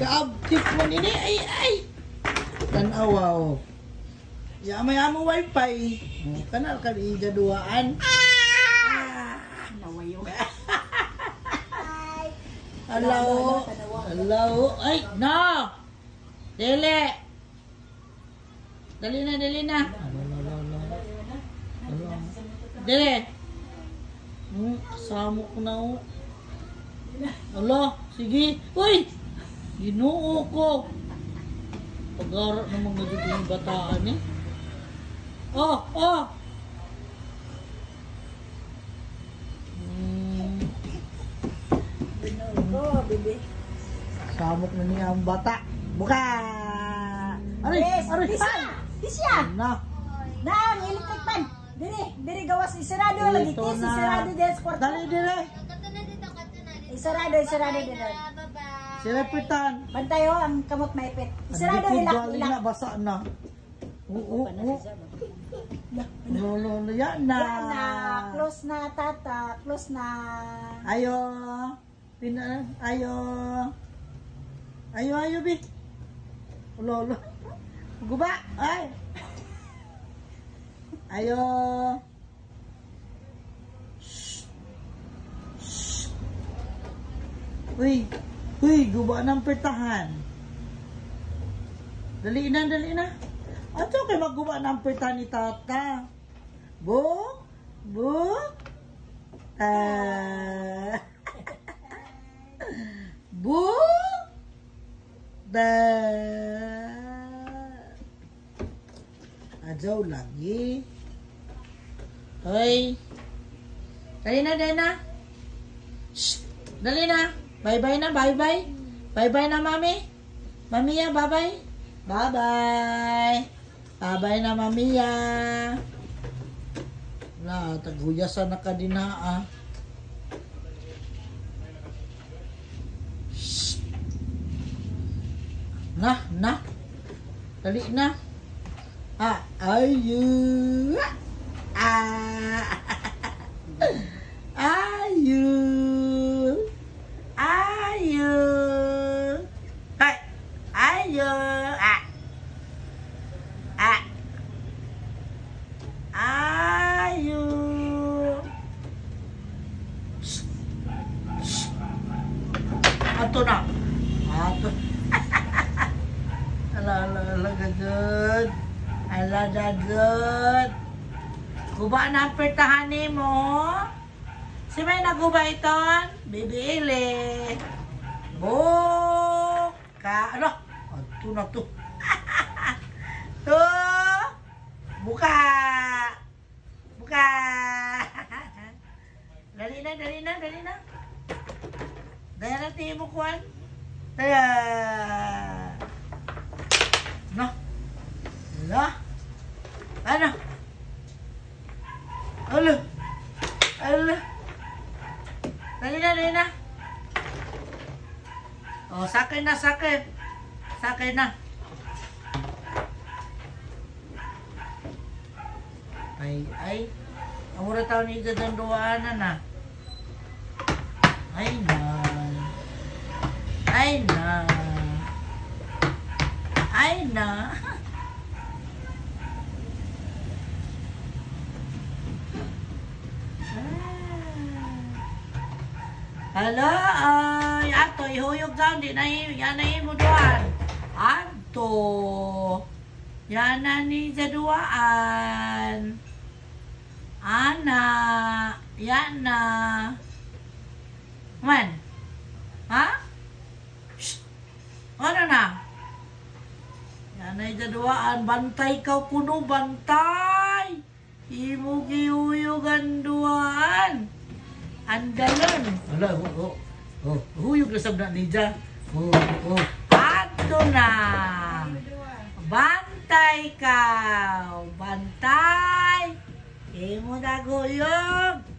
Kaabtik mo nini. Ay. Tanawaw. May amo wifi. Kanal ka igaduaan. Nawayo. Hello. Ay, no. Dali na. Dali. Kasama ko na ako. Ala, sige. Uy! Ginoo ko. Pag-arak naman magiging yung bataan eh. Oh! Ginoo ko, bibi. Samok na niya ang bata. Buka! Aray! Disya! Na! Nang, electric pan! Diri gawas, isarado lagi. Isarado din sa kwarto. Dali! Isarado din. Sirepitan! Bantay ho, ang kamot maipit. Isarado ilang. Basa na. Oo. Lolo, yan na. Yan na. Close na, tata. Close na. Ayo, bi. Lolo. Guba. Ay. Ayo. Uy, guba ng pitahan. Dali na. Ato kay magguba ng pitahan ni tata. Bu. Ajaw lagi. Hoy. Dali na. Shh. Dali na. Bye-bye na, bye-bye. Bye-bye na, mami. Mamiya, bye-bye. Bye-bye. Bye-bye na, mamiya. Wala, taghuyasan na ka din na, Shhh. Na. Dali na. Ayu. Ato na. Ala, gagod. Ala, gagod. Guba na ang pertahan mo. Si may naguba iton? Bibili. Buka. Ano? Ato na to. To. Buka. Dali na. Daya natin mo kuwan. Daya. No. Ano? Ala. Dali na. Oh, sakay na. Ay. Amura tao ni Gadanduanan na. Ay na. Hala, ato, ihuyog down, yan na mo doon. Ato, yan na ni Jaduaan. Ana, yan na. Man, ha? Shh, ano na? Yan na Jaduaan, bantay ka kuno, bantay. Imo gihuyugan duaan. Andalon. Ala, huyog na sabda ni Ja. Ato na. Bantay ka. Bantay. Imo daguyog.